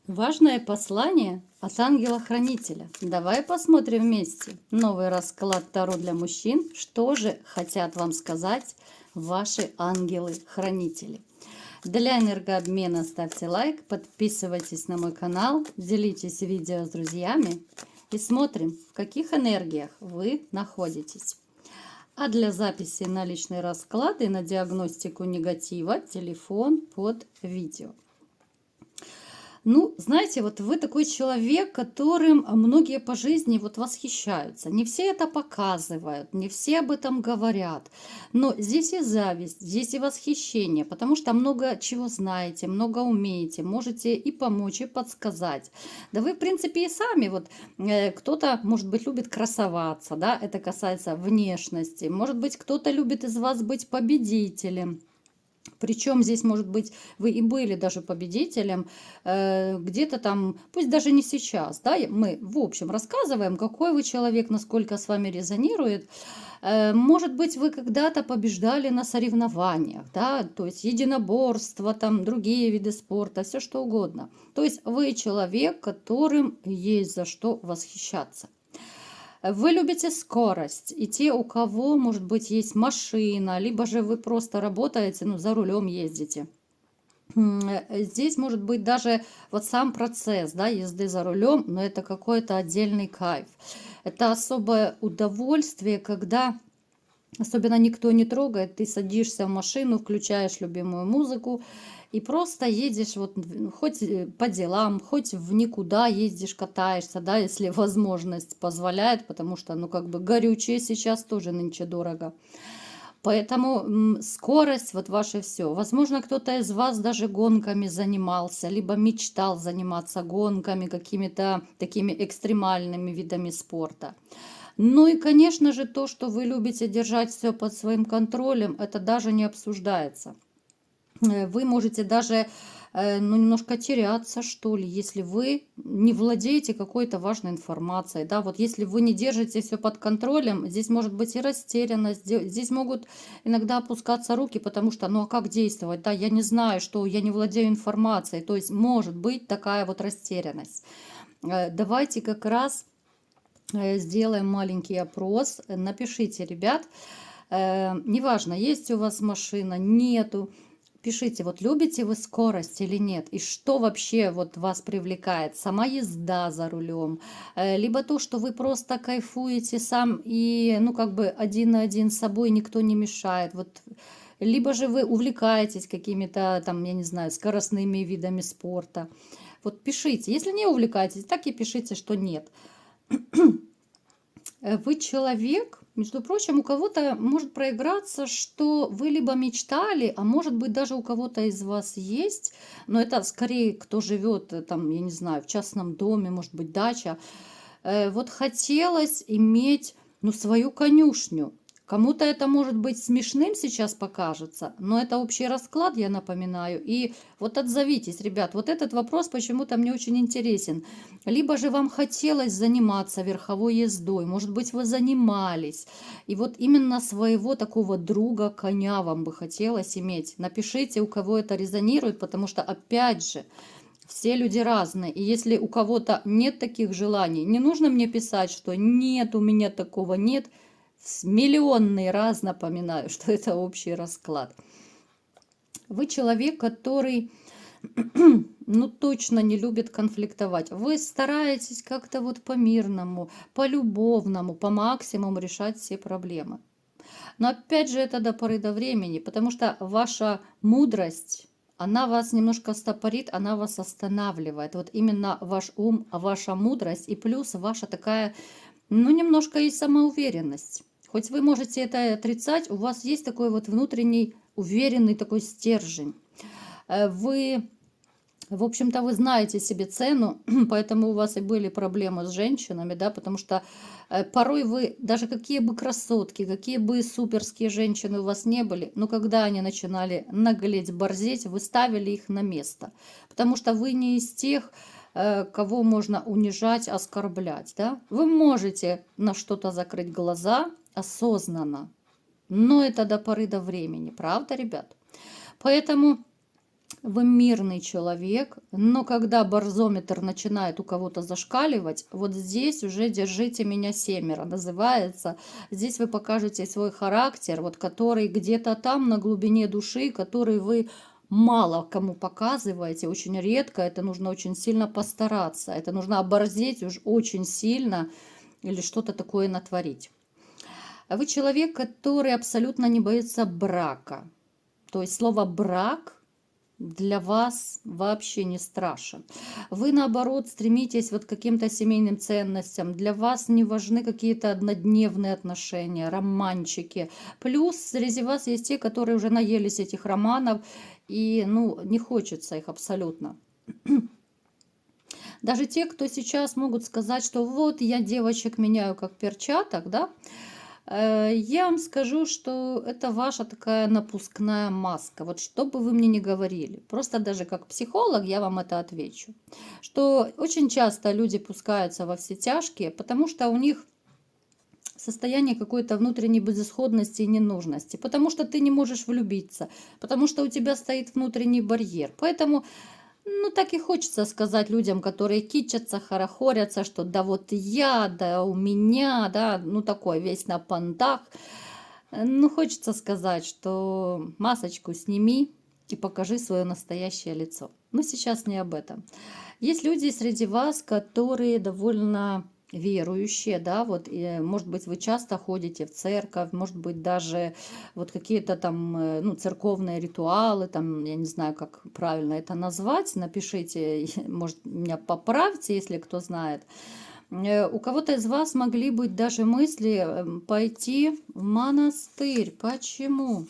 Важное послание от ангела-хранителя. Давай посмотрим вместе новый расклад Таро для мужчин. Что же хотят вам сказать ваши ангелы-хранители? Для энергообмена ставьте лайк, подписывайтесь на мой канал, делитесь видео с друзьями и смотрим, в каких энергиях вы находитесь. А для записи на личный расклад и на диагностику негатива телефон под видео. Ну, знаете, вот вы такой человек, которым многие по жизни вот восхищаются. Не все это показывают, не все об этом говорят. Но здесь и зависть, здесь и восхищение, потому что много чего знаете, много умеете, можете и помочь, и подсказать. Да вы, в принципе, и сами, вот кто-то, может быть, любит красоваться, да, это касается внешности. Может быть, кто-то любит из вас быть победителем. Причем здесь, может быть, вы и были даже победителем, где-то там, пусть даже не сейчас, да, мы в общем рассказываем, какой вы человек, насколько с вами резонирует. Может быть, вы когда-то побеждали на соревнованиях, да, то есть единоборство, там другие виды спорта, все что угодно. То есть вы человек, которым есть за что восхищаться. Вы любите скорость, и те, у кого, может быть, есть машина, либо же вы просто работаете, ну, за рулем ездите. Здесь может быть даже вот сам процесс, да, езды за рулем, но это какой-то отдельный кайф. Это особое удовольствие, когда особенно никто не трогает, ты садишься в машину, включаешь любимую музыку и просто едешь вот хоть по делам, хоть в никуда ездишь, катаешься, да, если возможность позволяет, потому что, ну, как бы горючее сейчас тоже нынче дорого. Поэтому скорость, вот ваше все. Возможно, кто-то из вас даже гонками занимался, либо мечтал заниматься гонками, какими-то такими экстремальными видами спорта. Ну и, конечно же, то, что вы любите держать все под своим контролем, это даже не обсуждается. Вы можете даже ну, немножко теряться, что ли, если вы не владеете какой-то важной информацией. Да? Вот если вы не держите все под контролем, здесь может быть и растерянность, здесь могут иногда опускаться руки, потому что, ну а как действовать? Да, я не знаю, что я не владею информацией. То есть может быть такая вот растерянность. Давайте как раз сделаем маленький опрос. Напишите, ребят, неважно, есть у вас машина, нету. Пишите, вот любите вы скорость или нет, и что вообще вот вас привлекает, сама езда за рулем, либо то, что вы просто кайфуете сам и, ну, как бы один на один с собой, никто не мешает, вот, либо же вы увлекаетесь какими-то там, я не знаю, скоростными видами спорта. Вот пишите, если не увлекаетесь, так и пишите, что нет. Вы человек, между прочим, у кого-то может проиграться, что вы либо мечтали, а может быть даже у кого-то из вас есть, но это скорее кто живет там, я не знаю, в частном доме, может быть, дача. Вот хотелось иметь, ну, свою конюшню. Кому-то это может быть смешным сейчас покажется, но это общий расклад, я напоминаю. И вот отзовитесь, ребят, вот этот вопрос почему-то мне очень интересен. Либо же вам хотелось заниматься верховой ездой, может быть, вы занимались, и вот именно своего такого друга, коня вам бы хотелось иметь. Напишите, у кого это резонирует, потому что, опять же, все люди разные. И если у кого-то нет таких желаний, не нужно мне писать, что нет, у меня такого нет. Миллионный раз напоминаю, что это общий расклад. Вы человек, который, ну, точно не любит конфликтовать. Вы стараетесь как-то вот по-мирному, по-любовному, по максимуму решать все проблемы. Но опять же это до поры до времени, потому что ваша мудрость, она вас немножко стопорит, она вас останавливает. Вот именно ваш ум, ваша мудрость и плюс ваша такая, ну, немножко и самоуверенность. Хоть вы можете это отрицать, у вас есть такой вот внутренний уверенный такой стержень. Вы, в общем-то, вы знаете себе цену, поэтому у вас и были проблемы с женщинами, да, потому что порой вы, даже какие бы красотки, какие бы суперские женщины у вас не были, но когда они начинали наглеть, борзеть, вы ставили их на место, потому что вы не из тех, кого можно унижать, оскорблять, да. Вы можете на что-то закрыть глаза осознанно, но это до поры до времени, правда, ребят? Поэтому Вы мирный человек, но когда барзометр начинает у кого-то зашкаливать, вот здесь уже держите меня семеро, называется. Здесь вы покажете свой характер, вот который где-то там на глубине души, который вы мало кому показываете, очень редко, это нужно очень сильно постараться, это нужно оборзеть уж очень сильно или что-то такое натворить. А вы человек, который абсолютно не боится брака. То есть слово «брак» для вас вообще не страшен. Вы, наоборот, стремитесь вот к каким-то семейным ценностям. Для вас не важны какие-то однодневные отношения, романчики. Плюс среди вас есть те, которые уже наелись этих романов, и, ну, не хочется их абсолютно. Даже те, кто сейчас могут сказать, что вот я девочек меняю как перчаток, да, я вам скажу, что это ваша такая напускная маска. Вот что бы вы мне ни говорили, просто даже как психолог я вам это отвечу, что очень часто люди пускаются во все тяжкие, потому что у них состояние какой-то внутренней безысходности и ненужности, потому что ты не можешь влюбиться, потому что у тебя стоит внутренний барьер. Поэтому ну, так и хочется сказать людям, которые кичатся, хорохорятся, что да вот я, да у меня, да, ну такой весь на понтах. Ну, хочется сказать, что масочку сними и покажи свое настоящее лицо. Но сейчас не об этом. Есть люди среди вас, которые довольно верующие, да, вот, и, может быть, вы часто ходите в церковь, может быть, даже вот какие-то там, ну, церковные ритуалы, там, я не знаю, как правильно это назвать, напишите, может, меня поправьте, если кто знает. У кого-то из вас могли быть даже мысли пойти в монастырь. Почему?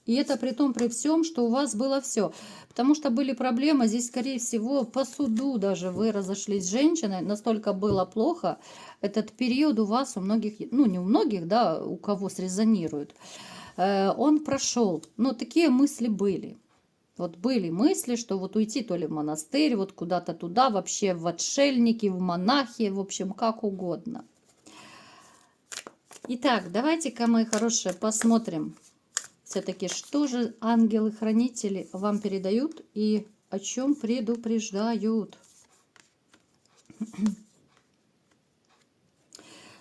И это при том, при всем, что у вас было все. Потому что были проблемы, здесь, скорее всего, по суду даже вы разошлись с женщиной, настолько было плохо. Этот период у вас, у многих, ну не у многих, да, у кого срезонирует, он прошел. Но такие мысли были. Вот были мысли, что вот уйти то ли в монастырь, вот куда-то туда, вообще в отшельники, в монахи, в общем, как угодно. Итак, давайте-ка, мои хорошие, посмотрим. Все-таки, что же ангелы-хранители вам передают и о чем предупреждают?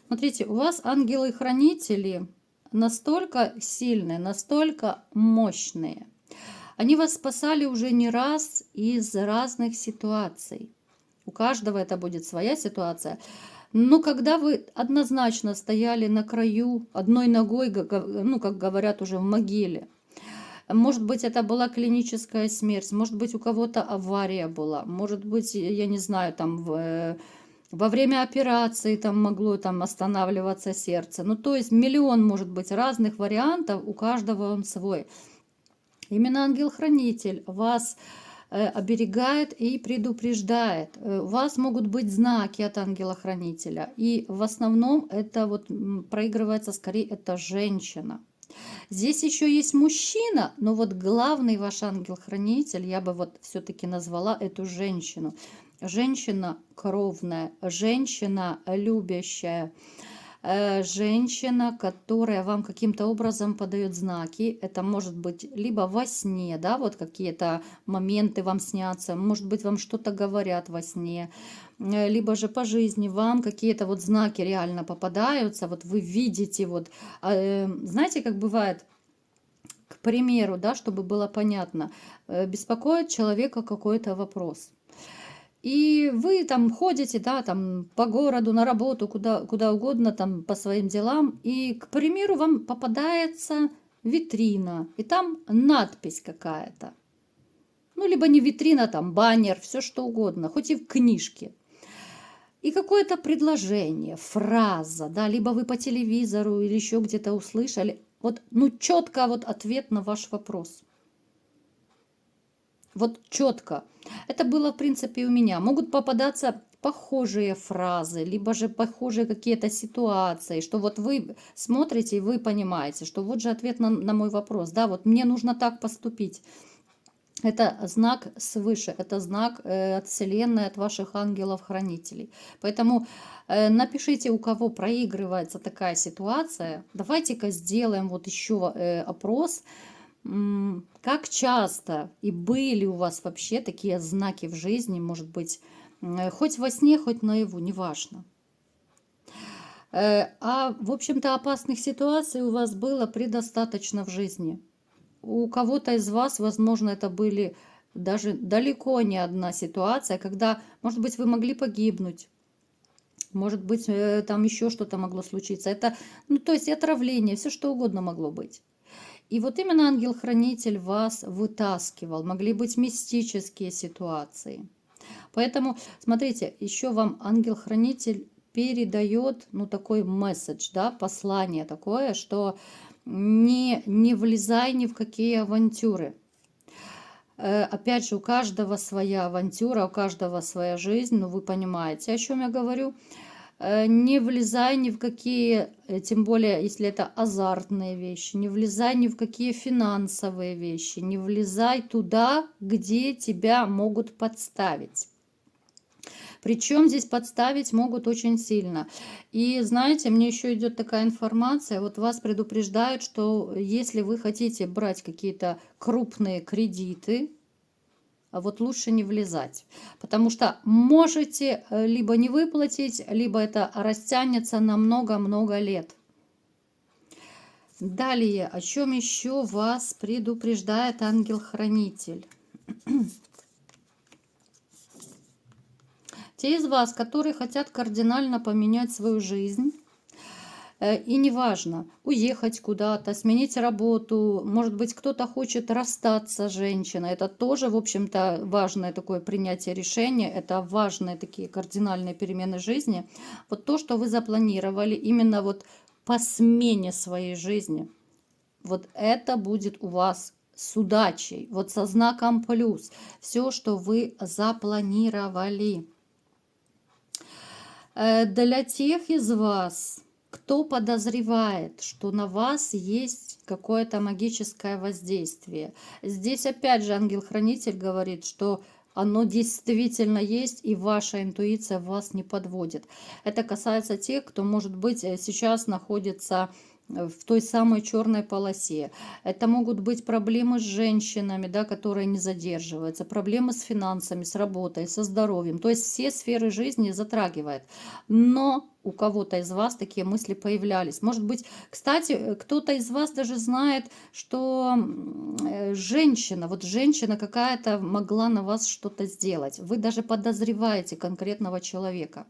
Смотрите, у вас ангелы-хранители настолько сильные, настолько мощные. Они вас спасали уже не раз из разных ситуаций. У каждого это будет своя ситуация. Но когда вы однозначно стояли на краю, одной ногой, ну, как говорят, уже в могиле, может быть, это была клиническая смерть, может быть, у кого-то авария была, может быть, я не знаю, там во время операции там могло там останавливаться сердце. Ну, то есть миллион, может быть, разных вариантов, у каждого он свой. Именно ангел-хранитель вас оберегает и предупреждает. У вас могут быть знаки от ангела-хранителя. И в основном это вот проигрывается скорее это женщина. Здесь еще есть мужчина, но вот главный ваш ангел-хранитель, я бы вот все-таки назвала эту женщину. Женщина кровная, женщина любящая, женщина, которая вам каким-то образом подает знаки. Это может быть либо во сне, да, вот какие-то моменты вам снятся, может быть, вам что-то говорят во сне, либо же по жизни вам какие-то вот знаки реально попадаются, вот вы видите, вот, знаете, как бывает, к примеру, да, чтобы было понятно, беспокоит человека какой-то вопрос. И вы там ходите, да, там по городу, на работу, куда угодно, там по своим делам. И, к примеру, вам попадается витрина, и там надпись какая-то. Ну, либо не витрина, там баннер, все что угодно, хоть и в книжке. И какое-то предложение, фраза, да, либо вы по телевизору или еще где-то услышали. Вот, ну, четко вот ответ на ваш вопрос. Вот четко. Это было, в принципе, и у меня. Могут попадаться похожие фразы, либо же похожие какие-то ситуации, что вот вы смотрите и вы понимаете, что вот же ответ на мой вопрос. Да, вот мне нужно так поступить. Это знак свыше, это знак от Вселенной, от ваших ангелов-хранителей. Поэтому напишите, у кого проигрывается такая ситуация. Давайте-ка сделаем вот еще опрос. Как часто и были у вас вообще такие знаки в жизни, может быть, хоть во сне, хоть наяву, неважно. В общем-то, опасных ситуаций у вас было предостаточно в жизни. У кого-то из вас, возможно, это были даже далеко не одна ситуация, когда, может быть, вы могли погибнуть, может быть, там еще что-то могло случиться. Это, ну, то есть отравление, все что угодно могло быть. И вот именно ангел-хранитель вас вытаскивал. Могли быть мистические ситуации. Поэтому, смотрите, еще вам ангел-хранитель передает, ну, такой месседж, да, послание такое, что не влезай ни в какие авантюры. Опять же, у каждого своя авантюра, у каждого своя жизнь, ну, вы понимаете, о чем я говорю. Не влезай ни в какие, тем более, если это азартные вещи, не влезай ни в какие финансовые вещи, не влезай туда, где тебя могут подставить. Причем здесь подставить могут очень сильно. И знаете, мне еще идет такая информация, вот вас предупреждают, что если вы хотите брать какие-то крупные кредиты, вот лучше не влезать, потому что можете либо не выплатить, либо это растянется на много-много лет. Далее, о чем еще вас предупреждает ангел-хранитель? Те из вас, которые хотят кардинально поменять свою жизнь, и неважно, уехать куда-то, сменить работу, может быть, кто-то хочет расстаться с женщиной. Это тоже, в общем-то, важное такое принятие решения, это важные такие кардинальные перемены жизни. Вот то, что вы запланировали именно вот по смене своей жизни, вот это будет у вас с удачей, вот со знаком плюс. Все, что вы запланировали. Для тех из вас, кто подозревает, что на вас есть какое-то магическое воздействие. Здесь опять же ангел-хранитель говорит, что оно действительно есть, и ваша интуиция вас не подводит. Это касается тех, кто, может быть, сейчас находится в той самой черной полосе. Это могут быть проблемы с женщинами, да, которые не задерживаются, проблемы с финансами, с работой, со здоровьем. То есть все сферы жизни затрагивает. Но у кого-то из вас такие мысли появлялись. Может быть, кстати, кто-то из вас даже знает, что женщина, вот женщина какая-то могла на вас что-то сделать. Вы даже подозреваете конкретного человека.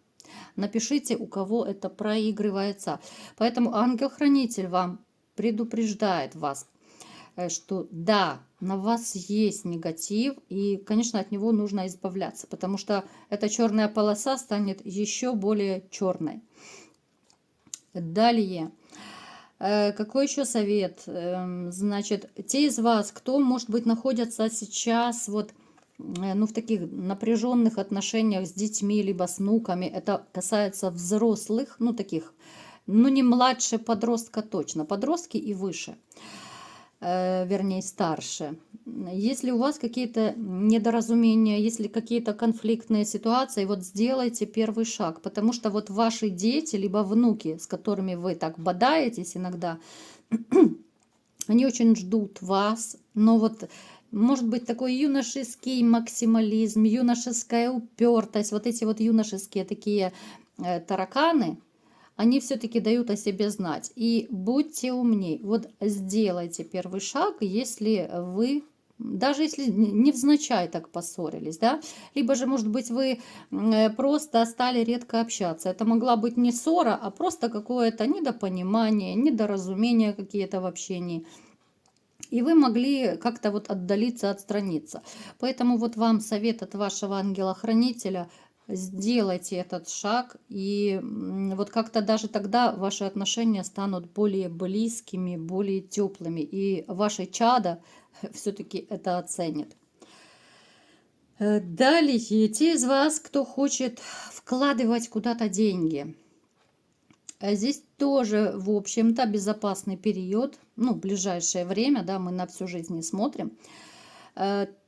Напишите, у кого это проигрывается. Поэтому ангел-хранитель вам предупреждает вас, что да, на вас есть негатив, и, конечно, от него нужно избавляться, потому что эта черная полоса станет еще более черной. Далее. Какой еще совет? Значит, те из вас, кто, может быть, находятся сейчас вот ну, в таких напряженных отношениях с детьми, либо с внуками, это касается взрослых, ну, таких, ну, не младше подростка точно, подростки и выше, вернее, старше. Если у вас какие-то недоразумения, если какие-то конфликтные ситуации, вот сделайте первый шаг, потому что вот ваши дети, либо внуки, с которыми вы так бодаетесь иногда, они очень ждут вас, но вот может быть такой юношеский максимализм, юношеская упертость, вот эти вот юношеские такие тараканы, они все-таки дают о себе знать. И будьте умней, вот сделайте первый шаг, если вы, даже если невзначай так поссорились, да, либо же, может быть, вы просто стали редко общаться. Это могла быть не ссора, а просто какое-то недопонимание, недоразумение какие-то в общении. И вы могли как-то вот отдалиться, отстраниться. Поэтому вот вам совет от вашего ангела-хранителя: сделайте этот шаг, и вот как-то даже тогда ваши отношения станут более близкими, более теплыми, и ваше чадо все-таки это оценит. Далее, те из вас, кто хочет вкладывать куда-то деньги. Здесь тоже, в общем-то, безопасный период, ну, в ближайшее время, да, мы на всю жизнь не смотрим.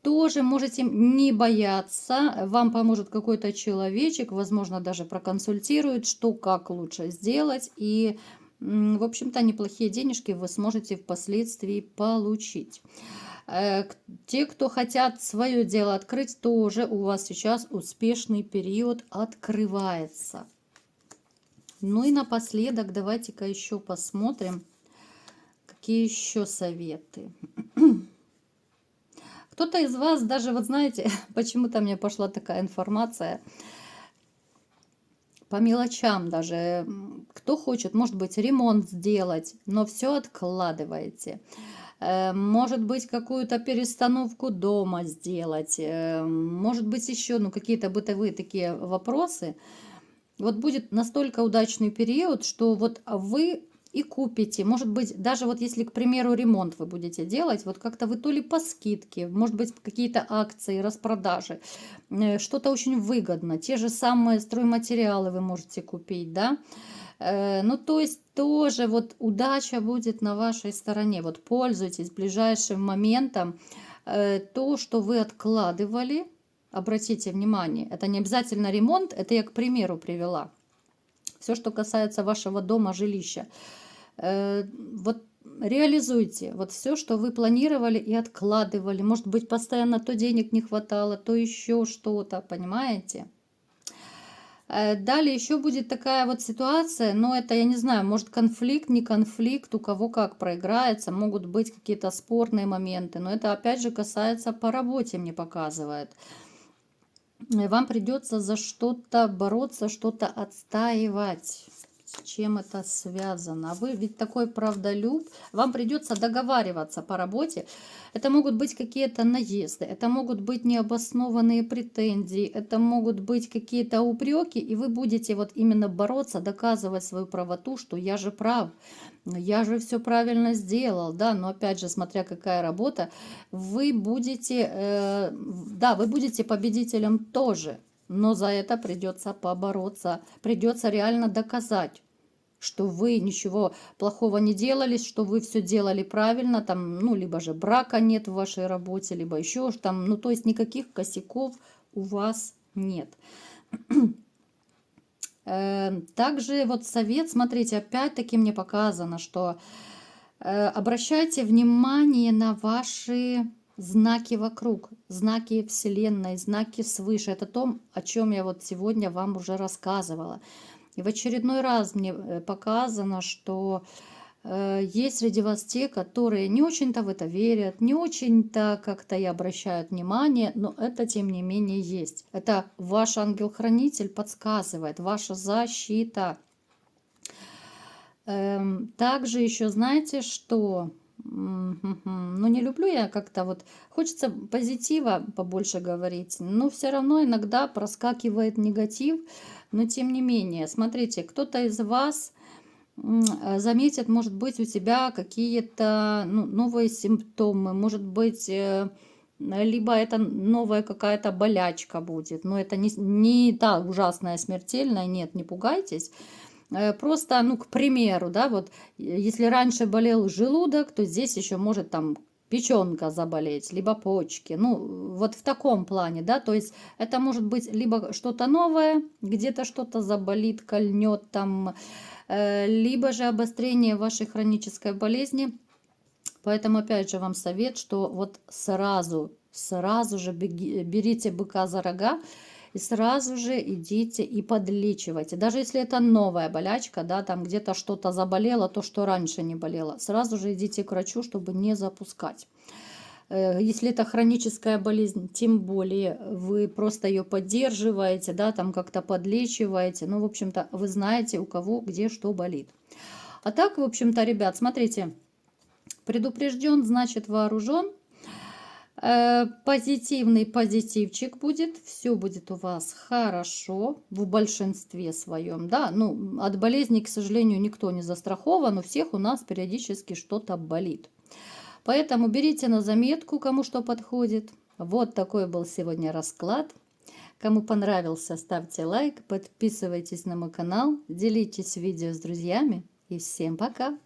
Тоже можете не бояться, вам поможет какой-то человечек, возможно, даже проконсультирует, что как лучше сделать. И В общем-то, неплохие денежки вы сможете впоследствии получить. Те, кто хотят свое дело открыть, тоже у вас сейчас успешный период открывается. Ну и напоследок давайте-ка еще посмотрим, какие еще советы. Кто-то из вас даже, вот знаете, почему-то мне пошла такая информация, по мелочам даже, кто хочет, может быть, ремонт сделать, но все откладываете. Может быть, какую-то перестановку дома сделать, может быть, еще какие-то бытовые такие вопросы. Вот будет настолько удачный период, что вот вы и купите. Может быть, даже вот если, к примеру, ремонт вы будете делать, вот как-то вы то ли по скидке, может быть, какие-то акции, распродажи, что-то очень выгодно. Те же самые стройматериалы вы можете купить, да. Ну, то есть тоже вот удача будет на вашей стороне. Вот пользуйтесь ближайшим моментом. То, что вы откладывали, обратите внимание, это не обязательно ремонт, это я к примеру привела. Все, что касается вашего дома, жилища. Вот реализуйте вот все, что вы планировали и откладывали. Может быть, постоянно то денег не хватало, то еще что-то, понимаете? Далее еще будет такая вот ситуация, но это, я не знаю, может конфликт, не конфликт, у кого как проиграется, могут быть какие-то спорные моменты, но это опять же касается по работе, мне показывает. Вам придется за что-то бороться, что-то отстаивать. С чем это связано? Вы ведь такой правдолюб. Вам придется договариваться по работе. Это могут быть какие-то наезды, это могут быть необоснованные претензии, это могут быть какие-то упреки, и вы будете вот именно бороться, доказывать свою правоту, что я же прав, я же все правильно сделал, да, но опять же, смотря какая работа, вы будете, да, вы будете победителем тоже, но за это придется побороться, придется реально доказать, что вы ничего плохого не делали, что вы все делали правильно, там, ну, либо же брака нет в вашей работе, либо еще там, ну, то есть никаких косяков у вас нет. Также вот совет, смотрите, опять-таки мне показано, что обращайте внимание на ваши знаки вокруг, знаки Вселенной, знаки свыше. Это то, о чем я вот сегодня вам уже рассказывала. И в очередной раз мне показано, что есть среди вас те, которые не очень-то в это верят, не очень-то как-то и обращают внимание, но это тем не менее есть. Это ваш ангел-хранитель подсказывает, ваша защита. Также еще знаете, что... Ну, не люблю я как-то вот... Хочется позитива побольше говорить, но все равно иногда проскакивает негатив. Но тем не менее, смотрите, кто-то из вас заметит, может быть, у тебя какие-то новые симптомы, может быть, либо это новая какая-то болячка будет, но это не та ужасная смертельная, нет, не пугайтесь. Просто, ну, к примеру, да, вот если раньше болел желудок, то здесь еще может там печенка заболеть, либо почки, ну, вот в таком плане, да, то есть это может быть либо что-то новое, где-то что-то заболит, кольнет там, либо же обострение вашей хронической болезни. Поэтому опять же вам совет, что вот сразу же берите быка за рога и сразу же идите и подлечивайте. Даже если это новая болячка, да, там где-то что-то заболело, то, что раньше не болело, сразу же идите к врачу, чтобы не запускать. Если это хроническая болезнь, тем более вы просто ее поддерживаете, да, там как-то подлечиваете. Ну, в общем-то, вы знаете, у кого где что болит. А так, в общем-то, ребят, смотрите, предупрежден, значит вооружен. Позитивный позитивчик будет, все будет у вас хорошо в большинстве своем, да, ну, от болезней, к сожалению, никто не застрахован, у всех у нас периодически что-то болит. Поэтому берите на заметку, кому что подходит. Вот такой был сегодня расклад. Кому понравился, ставьте лайк, подписывайтесь на мой канал, делитесь видео с друзьями и всем пока!